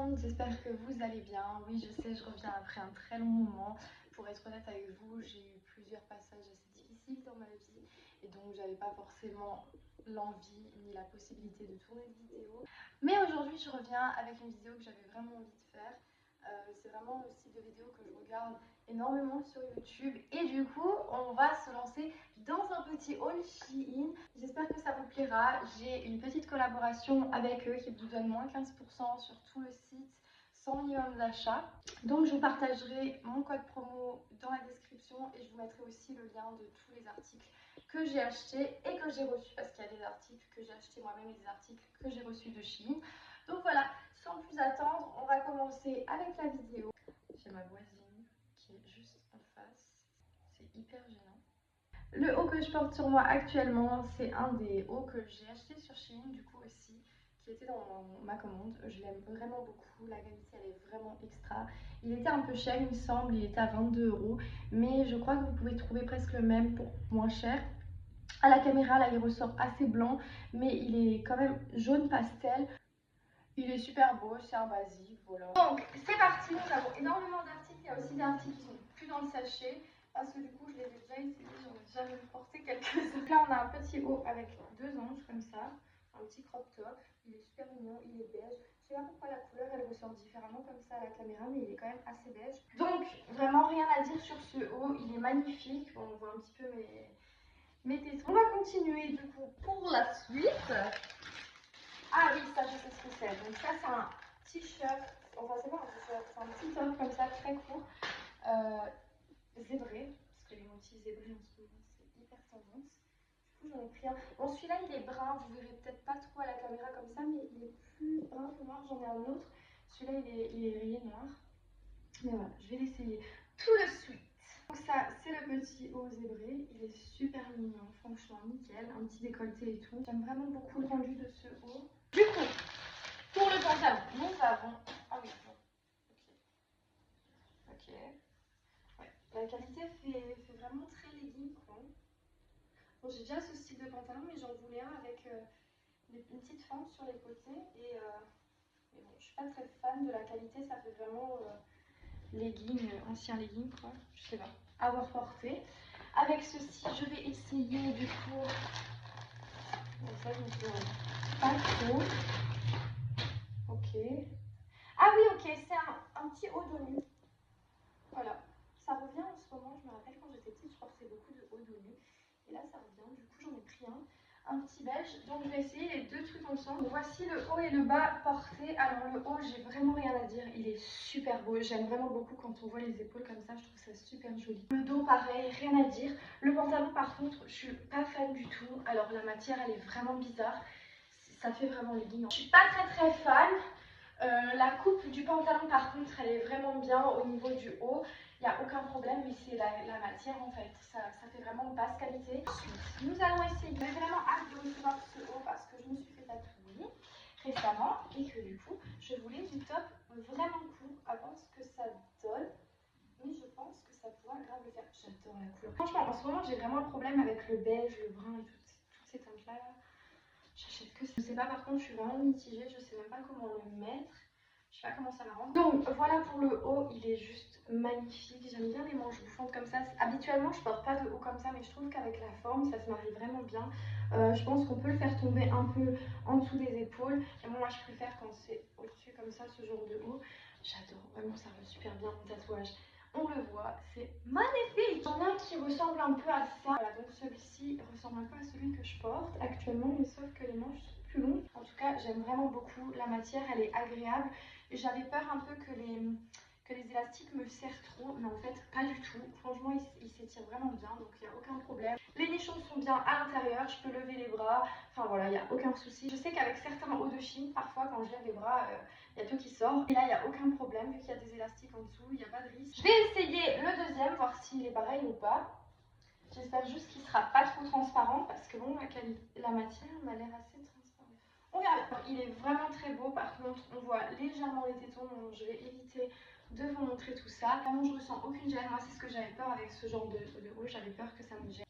monde, j'espère que vous allez bien. Oui, je sais, je reviens après un très long moment. Pour être honnête avec vous, j'ai eu plusieurs passages assez difficiles dans ma vie et donc j'avais pas forcément l'envie ni la possibilité de tourner de vidéo. Mais aujourd'hui, je reviens avec une vidéo que j'avais vraiment envie de faire. C'est vraiment le style de vidéo que je regarde énormément sur YouTube et du coup on va se lancer dans un petit haul Shein. J'espère que ça vous plaira. J'ai une petite collaboration avec eux qui vous donne moins 15% sur tout le site sans minimum d'achat. Donc je vous partagerai mon code promo dans la description et je vous mettrai aussi le lien de tous les articles que j'ai achetés et que j'ai reçus, parce qu'il y a des articles que j'ai achetés moi-même et des articles que j'ai reçus de Shein. Donc voilà, sans plus attendre, on va commencer avec la vidéo. J'ai ma voisine qui est juste en face, c'est hyper gênant. Le haut que je porte sur moi actuellement, c'est un des hauts que j'ai acheté sur Shein du coup aussi, qui était dans ma commande. Je l'aime vraiment beaucoup, la qualité elle est vraiment extra. Il était un peu cher il me semble, il était à 22 €, mais je crois que vous pouvez trouver presque le même pour moins cher. À la caméra là il ressort assez blanc, mais il est quand même jaune pastel. Il est super beau, c'est un basique, voilà. Donc c'est parti, nous avons énormément d'articles. Il y a aussi des articles qui sont plus dans le sachet, parce que du coup je les ai déjà essayés, j'en ai déjà même porté quelques-uns. Là on a un petit haut avec deux anges comme ça, un petit crop top. Il est super mignon, il est beige. Je sais pas pourquoi la couleur elle ressort différemment comme ça à la caméra, mais il est quand même assez beige. Donc vraiment rien à dire sur ce haut, il est magnifique. Bon, on voit un petit peu mes tétons. On va continuer du coup pour la suite. Ah oui, ça je sais ce que c'est. Donc ça c'est un t-shirt, enfin c'est pas un t-shirt, c'est un petit top comme ça très court, zébré, parce que les motifs zébrés en ce moment c'est hyper tendance. Du coup j'en ai pris un. Bon celui-là il est brun, vous verrez peut-être pas trop à la caméra comme ça, mais il est plus brun que noir. J'en ai un autre, celui-là il est rayé noir. Mais voilà, je vais l'essayer tout de suite. Donc ça c'est le petit haut zébré, il est super mignon, franchement nickel, un petit décolleté et tout. J'aime vraiment beaucoup le rendu de ce haut. Du coup, pour le pantalon, nous avons... Ah oui, bon. Ok. Ouais. La qualité fait vraiment très legging, quoi. Bon, j'ai déjà ce style de pantalon, mais j'en voulais un avec une petite fente sur les côtés. Mais bon, je suis pas très fan de la qualité, ça fait vraiment legging, ancien legging, quoi. Je sais pas. Avoir porté. Avec ceci, je vais essayer du coup... Bon, ça, je me souviens pas trop. Ok. Ah oui, ok, c'est un petit haut de nu. Voilà, ça revient en ce moment. Je me rappelle quand j'étais petite, je portais beaucoup de hauts de nu. Et là, ça revient. Du coup, j'en ai pris un petit beige. Donc, je vais essayer les deux trucs ensemble. Voici le haut et le bas portés. Alors, le haut, j'ai vraiment rien à dire. Il est super beau. J'aime vraiment beaucoup quand on voit les épaules comme ça. Je trouve ça super joli. Le dos, pareil, rien à dire. Le pantalon, par contre, je suis pas fan du tout. Alors, la matière, elle est vraiment bizarre. Ça fait vraiment legging. Je suis pas très fan. La coupe du pantalon par contre elle est vraiment bien au niveau du haut, il n'y a aucun problème, mais c'est la matière en fait, ça fait vraiment basse qualité. Ensuite nous allons essayer, j'ai vraiment hâte de recevoir ce haut parce que je me suis fait tatouer récemment et que du coup je voulais du top vraiment court à voir ce que ça donne, mais je pense que ça pourra grave le faire. J'adore la couleur. Franchement en ce moment j'ai vraiment un problème avec le beige, le brun et toutes ces teintes là. J'achète que ça. Je sais pas, par contre je suis vraiment mitigée, je sais même pas comment le mettre. Je sais pas comment ça va rendre. Donc voilà pour le haut, il est juste magnifique. J'aime bien les manches bouffantes comme ça. Habituellement je porte pas de haut comme ça, mais je trouve qu'avec la forme ça se marie vraiment bien. Je pense qu'on peut le faire tomber un peu en dessous des épaules. Et moi je préfère quand c'est au-dessus comme ça, ce genre de haut. J'adore, vraiment ça va super bien mon tatouage. On le voit, c'est magnifique. J'en ai un qui ressemble un peu à ça. Voilà, donc celui-ci ressemble un peu à celui que je porte actuellement, mais sauf que les manches sont plus longues. En tout cas, j'aime vraiment beaucoup. La matière, elle est agréable. J'avais peur un peu que les élastiques me serrent trop, mais en fait, pas du tout. Franchement, il s'étire vraiment bien, donc il n'y a aucun problème. Les nichons sont bien à l'intérieur, je peux lever les bras. Enfin voilà, il n'y a aucun souci. Je sais qu'avec certains hauts de Chine, parfois quand je lève les bras, il y a tout qui sort. Et là, il n'y a aucun problème, vu qu'il y a des élastiques en dessous, il n'y a pas de risque. Je vais essayer le deuxième, voir s'il est pareil ou pas. J'espère juste qu'il sera pas trop transparent, parce que bon, la matière m'a l'air assez transparente. On verra bien. Il est vraiment très beau, par contre, on voit légèrement les tétons, donc je vais éviter de vous montrer tout ça. Vraiment, je ressens aucune gêne. Moi, c'est ce que j'avais peur avec ce genre de haut, j'avais peur que ça me gêne.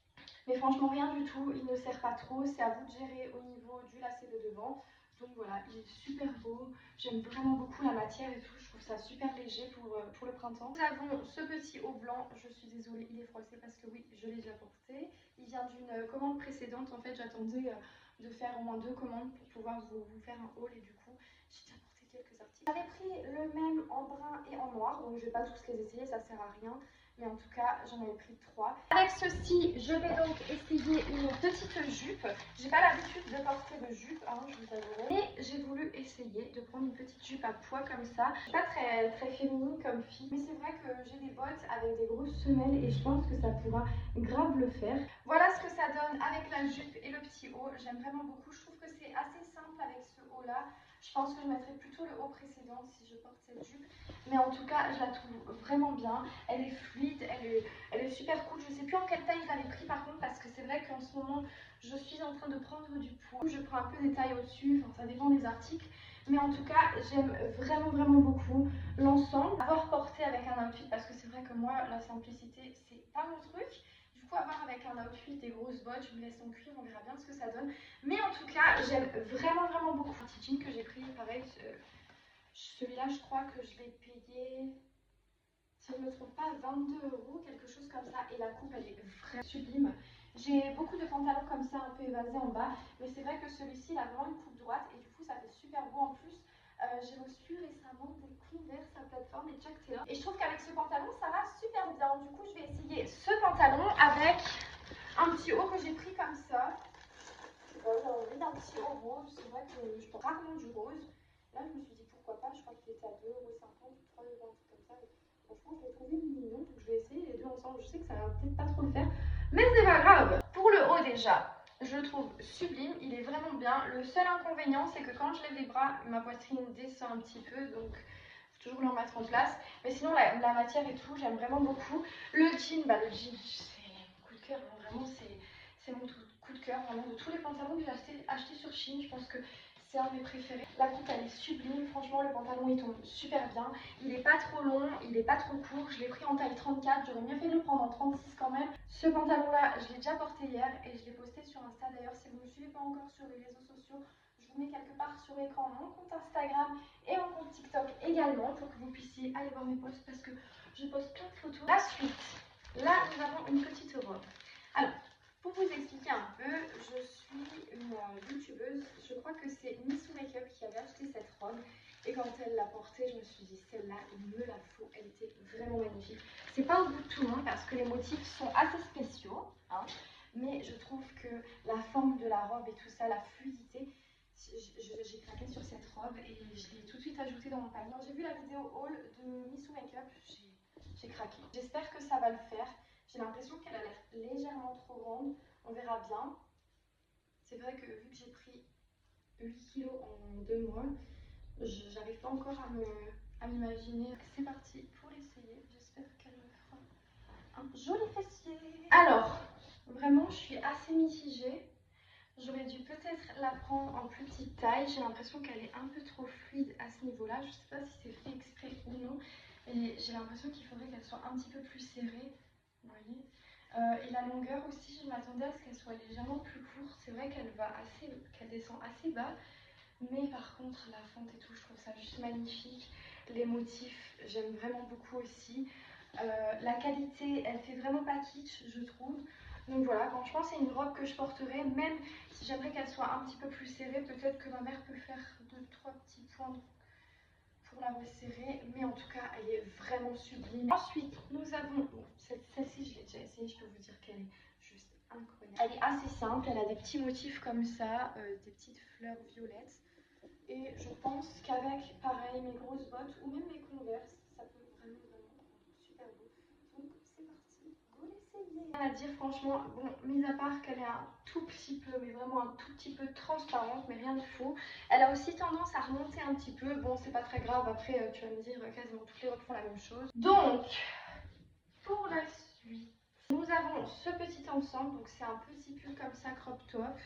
Mais franchement, rien du tout, il ne serre pas trop, c'est à vous de gérer au niveau du lacet de devant. Donc voilà, il est super beau. J'aime vraiment beaucoup la matière et tout. Je trouve ça super léger pour le printemps. Nous avons ce petit haut blanc. Je suis désolée, il est froissé parce que oui, je l'ai déjà porté. Il vient d'une commande précédente. En fait, j'attendais de faire au moins 2 commandes pour pouvoir vous faire un haul. Et du coup, j'ai déjà porté quelques articles. J'avais pris le même en brun et en noir. Donc je vais pas tous les essayer, ça sert à rien. Mais en tout cas, j'en avais pris 3. Avec ceci, je vais donc essayer une petite jupe. J'ai pas l'habitude de porter de jupe, hein, je vous avouerai. Mais j'ai voulu essayer de prendre une petite jupe à pois comme ça. Je suis pas très féminine comme fille, mais c'est vrai que j'ai des bottes avec des grosses semelles et je pense que ça pourra grave le faire. Voilà ce que ça donne avec la jupe et le petit haut. J'aime vraiment beaucoup. Je trouve que c'est assez simple avec ce haut là. Je pense que je mettrai plutôt le haut précédent si je porte cette jupe. Mais en tout cas, je la trouve vraiment bien. Elle est fluide, elle est super cool. Je sais plus en quelle taille je l'avais pris par contre parce que c'est vrai qu'en ce moment, je suis en train de prendre du poids. Je prends un peu des tailles au-dessus, enfin ça dépend des articles. Mais en tout cas, j'aime vraiment beaucoup l'ensemble. Avoir porté avec un outfit parce que c'est vrai que moi, la simplicité, c'est pas mon truc. Du coup, avoir avec un outfit des grosses bottes, je vous laisse en cuir, on verra bien ce que ça donne. Mais en tout cas, j'aime vraiment beaucoup. Un petit jean que j'ai pris, pareil, celui-là, je crois que je l'ai payé, si je ne me trompe pas, 22 €, quelque chose comme ça. Et la coupe, elle est vraiment sublime. J'ai beaucoup de pantalons comme ça, un peu évasés en bas. Mais c'est vrai que celui-ci, il a vraiment une coupe droite. Et du coup, ça fait super beau en plus. J'ai reçu récemment des Converse à plateforme et Chuck Taylor. Et je trouve qu'avec ce pantalon, ça va super bien. Du coup, je vais essayer ce pantalon avec un petit haut que j'ai pris comme ça. J'avais envie d'un petit haut rose. C'est vrai que je porte rarement du rose. Là, je me suis dit pourquoi pas. Je crois qu'il était à 2,50 € ou 3 €, un truc comme ça. Et franchement, je l'ai trouvé mignon. Donc, je vais essayer les deux ensemble. Je sais que ça va peut-être pas trop le faire. Mais c'est pas grave. Pour le haut, déjà, je le trouve sublime. Il est vraiment bien. Le seul inconvénient, c'est que quand je lève les bras, ma poitrine descend un petit peu. Donc, faut toujours le remettre en place. Mais sinon, la matière et tout, j'aime vraiment beaucoup. Le jean, le jean, c'est mon coup de cœur. Hein. Vraiment, c'est mon coup de cœur. Vraiment, de tous les pantalons que j'ai achetés sur Shein, je pense que c'est un de mes préférés. La coupe, elle est sublime. Franchement, le pantalon, il tombe super bien. Il n'est pas trop long, il n'est pas trop court. Je l'ai pris en taille 34. J'aurais mieux fait de le prendre en 36 quand même. Ce pantalon-là, je l'ai déjà porté hier et je l'ai posté sur Insta. D'ailleurs, si vous ne me suivez pas encore sur les réseaux sociaux, je vous mets quelque part sur l'écran mon compte Instagram et mon compte TikTok également pour que vous puissiez aller voir mes posts parce que je poste plein de photos. La suite, là, nous avons une petite robe. Alors, pour vous expliquer un peu, je suis une youtubeuse, je crois que c'est Missou Makeup qui avait acheté cette robe et quand elle l'a portée, je me suis dit celle-là, il me la faut, elle était vraiment magnifique. C'est pas au goût de tout le monde parce que les motifs sont assez spéciaux, hein, mais je trouve que la forme de la robe et tout ça, la fluidité, j'ai craqué sur cette robe et je l'ai tout de suite ajoutée dans mon panier. J'ai vu la vidéo haul de Missou Makeup, j'ai craqué. J'espère que ça va le faire. J'ai l'impression qu'elle a l'air légèrement trop grande. On verra bien. C'est vrai que vu que j'ai pris 8 kilos en 2 mois, j'arrive pas encore à m'imaginer. C'est parti pour l'essayer. J'espère qu'elle me fera un joli fessier. Alors, vraiment, je suis assez mitigée. J'aurais dû peut-être la prendre en plus petite taille. J'ai l'impression qu'elle est un peu trop fluide à ce niveau-là. Je ne sais pas si c'est fait exprès ou non. Mais j'ai l'impression qu'il faudrait qu'elle soit un petit peu plus serrée. Vous voyez, et la longueur aussi, je m'attendais à ce qu'elle soit légèrement plus courte. C'est vrai qu'elle descend assez bas. Mais par contre, la fente et tout, je trouve ça juste magnifique. Les motifs, j'aime vraiment beaucoup aussi. La qualité, elle fait vraiment pas kitsch, je trouve. Donc voilà, franchement, c'est une robe que je porterai, même si j'aimerais qu'elle soit un petit peu plus serrée. Peut-être que ma mère peut faire 2-3 petits points pour la resserrer, mais en tout cas, elle est vraiment sublime. Ensuite, nous avons, bon, celle-ci, je l'ai déjà essayée, je peux vous dire qu'elle est juste incroyable. Elle est assez simple, elle a des petits motifs comme ça, des petites fleurs violettes. Et je pense qu'avec, pareil, mes grosses bottes ou même mes Converse, ça peut vraiment rendre super beau. Donc c'est parti, go l'essayer. Rien à dire franchement, bon, mis à part qu'elle est un tout petit peu, mais vraiment un tout petit peu transparente, mais rien de fou. Elle a aussi tendance à remonter un petit peu. Bon, c'est pas très grave, après tu vas me dire quasiment toutes les robes font la même chose. Donc, pour la suite, nous avons ce petit ensemble, donc c'est un petit pull comme ça, crop top,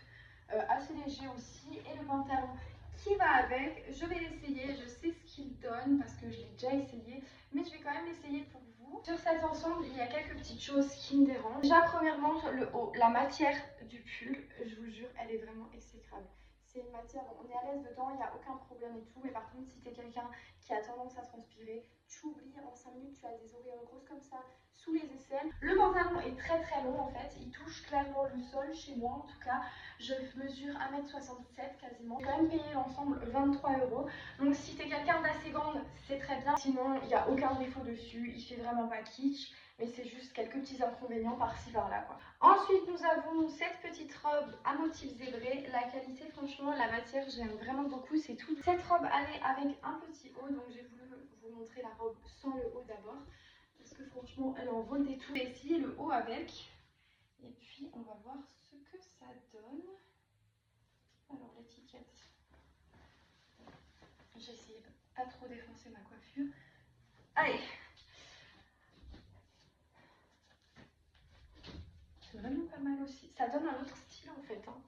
assez léger aussi, et le pantalon qui va avec. Je vais l'essayer, je sais ce qu'il donne parce que je l'ai déjà essayé, mais je vais quand même l'essayer pour vous. Sur cet ensemble, il y a quelques petites choses qui me dérangent. Déjà, premièrement, le haut, la matière du pull, je vous jure, elle est vraiment exécrable. C'est une matière, bon, on est à l'aise dedans, il n'y a aucun problème et tout. Mais par contre, si tu es quelqu'un qui a tendance à transpirer, tu oublies, en 5 minutes, tu as des auréoles grosses comme ça sous les aisselles. Le pantalon est très très long en fait, il touche clairement le sol chez moi en tout cas. Je mesure 1m67 quasiment. J'ai quand même payé l'ensemble 23 €. Donc si t'es quelqu'un d'assez grande, c'est très bien. Sinon, il n'y a aucun défaut dessus, il fait vraiment pas kitsch. Mais c'est juste quelques petits inconvénients par-ci par-là quoi. Ensuite, nous avons cette petite robe à motif zébré. La qualité, franchement, la matière, j'aime vraiment beaucoup, c'est tout. Cette robe, elle est avec un petit haut, donc j'ai voulu vous montrer la robe sans le haut d'abord. Parce que franchement, elle en vaut le détour. J'ai essayé le haut avec. Et puis, on va voir ce que ça donne. Alors, l'étiquette. J'ai essayé de pas trop défoncer ma coiffure. Allez! C'est vraiment pas mal aussi. Ça donne un autre style en fait. Hein.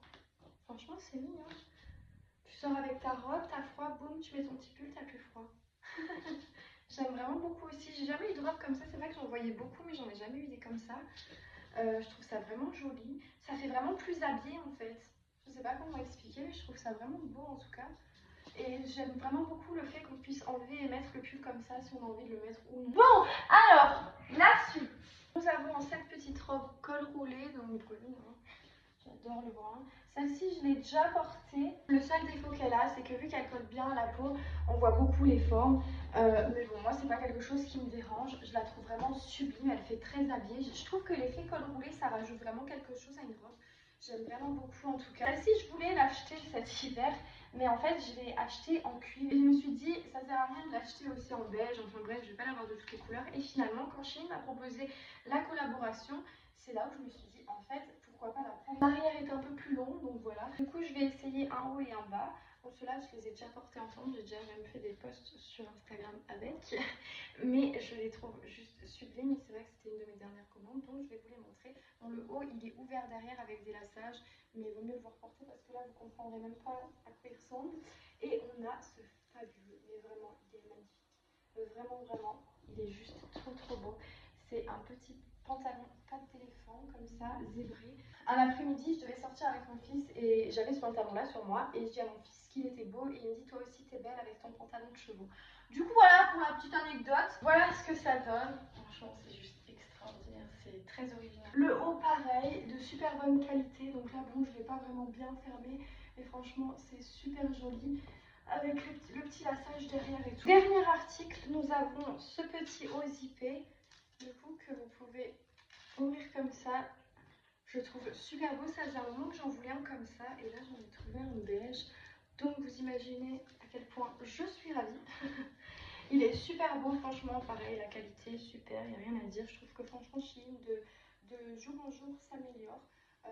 Franchement, c'est mignon. Tu sors avec ta robe, t'as froid, boum, tu mets ton petit pull, t'as plus froid. J'aime vraiment beaucoup aussi. J'ai jamais eu de robe comme ça. C'est vrai que j'en voyais beaucoup, mais j'en ai jamais eu des comme ça. Je trouve ça vraiment joli. Ça fait vraiment plus habillé en fait. Je sais pas comment expliquer, mais je trouve ça vraiment beau en tout cas. Et j'aime vraiment beaucoup le fait qu'on puisse enlever et mettre le pull comme ça si on a envie de le mettre ou non. Bon, alors, la suite. Nous avons cette petite robe col roulé, donc brune. Hein. J'adore le brun. Celle-ci, je l'ai déjà portée. Le seul défaut qu'elle a, c'est que vu qu'elle colle bien à la peau, on voit beaucoup les formes. Mais bon, moi, c'est pas quelque chose qui me dérange. Je la trouve vraiment sublime. Elle fait très habillée. Je trouve que l'effet col roulé, ça rajoute vraiment quelque chose à une robe. J'aime vraiment beaucoup en tout cas. Celle-ci, je voulais l'acheter cet hiver. Mais en fait, je l'ai acheté en cuivre. Et je me suis dit, ça sert à rien de l'acheter aussi en beige. Enfin bref, je vais pas l'avoir de toutes les couleurs. Et finalement, quand Shein m'a proposé la collaboration, c'est là où je me suis dit, en fait, pourquoi pas la prendre. L'arrière est un peu plus long, donc voilà. Du coup, je vais essayer un haut et un bas. Bon, ceux-là, je les ai déjà portés ensemble. J'ai déjà même fait des posts sur Instagram avec. Mais je les trouve juste sublimes. C'est vrai que c'était une de mes dernières commandes, donc je vais vous les montrer. Bon, le haut, il est ouvert derrière avec des lassages, mais il vaut mieux le voir porter parce que là, vous comprendrez même pas à quoi il ressemble. Et on a ce fabuleux, mais vraiment, il est magnifique. Vraiment, vraiment, il est juste trop, trop beau. C'est un petit pantalon patte d'éléphant comme ça, zébré. Un après-midi, je devais sortir avec mon fils et j'avais ce pantalon-là sur moi. Et je dis à mon fils qu'il était beau et il me dit toi aussi t'es belle avec ton pantalon de chevaux. Du coup voilà pour la petite anecdote. Voilà ce que ça donne. Franchement c'est juste extraordinaire, c'est très original. Le haut pareil, de super bonne qualité. Donc là bon je ne l'ai pas vraiment bien fermé. Mais franchement c'est super joli. Avec le petit lassage derrière et tout. Dernier article, nous avons ce petit haut zippé. Du coup que vous pouvez ouvrir comme ça. Je trouve super beau, ça faisait un moment que j'en voulais un comme ça et là j'en ai trouvé un beige. Donc vous imaginez à quel point je suis ravie. Il est super beau, franchement, pareil, la qualité super, il n'y a rien à dire. Je trouve que franchement Shein de jour en jour s'améliore.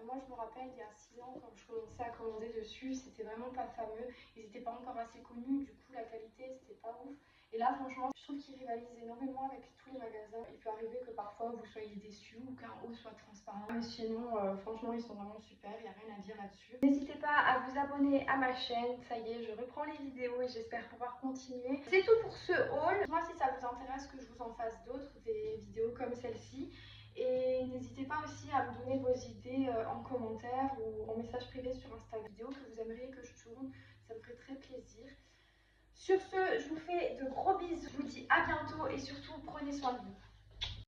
Moi je me rappelle il y a 6 ans quand je commençais à commander dessus, c'était vraiment pas fameux, ils n'étaient pas encore assez connus, du coup la qualité c'était pas ouf. Et là franchement je trouve qu'ils rivalisent énormément avec tous les magasins. Il peut arriver que parfois vous soyez déçus ou qu'un haut soit transparent. Mais sinon franchement ils sont vraiment super, il n'y a rien à dire là-dessus. N'hésitez pas à vous abonner à ma chaîne, ça y est je reprends les vidéos et j'espère pouvoir continuer. C'est tout pour ce haul. Moi si ça vous intéresse que je vous en fasse d'autres, des vidéos comme celle-ci. Et n'hésitez pas aussi à me donner vos idées en commentaire ou en message privé sur Instagram, vidéo que vous aimeriez que je tourne, ça me ferait très plaisir. Sur ce, je vous fais de gros bisous, je vous dis à bientôt et surtout prenez soin de vous.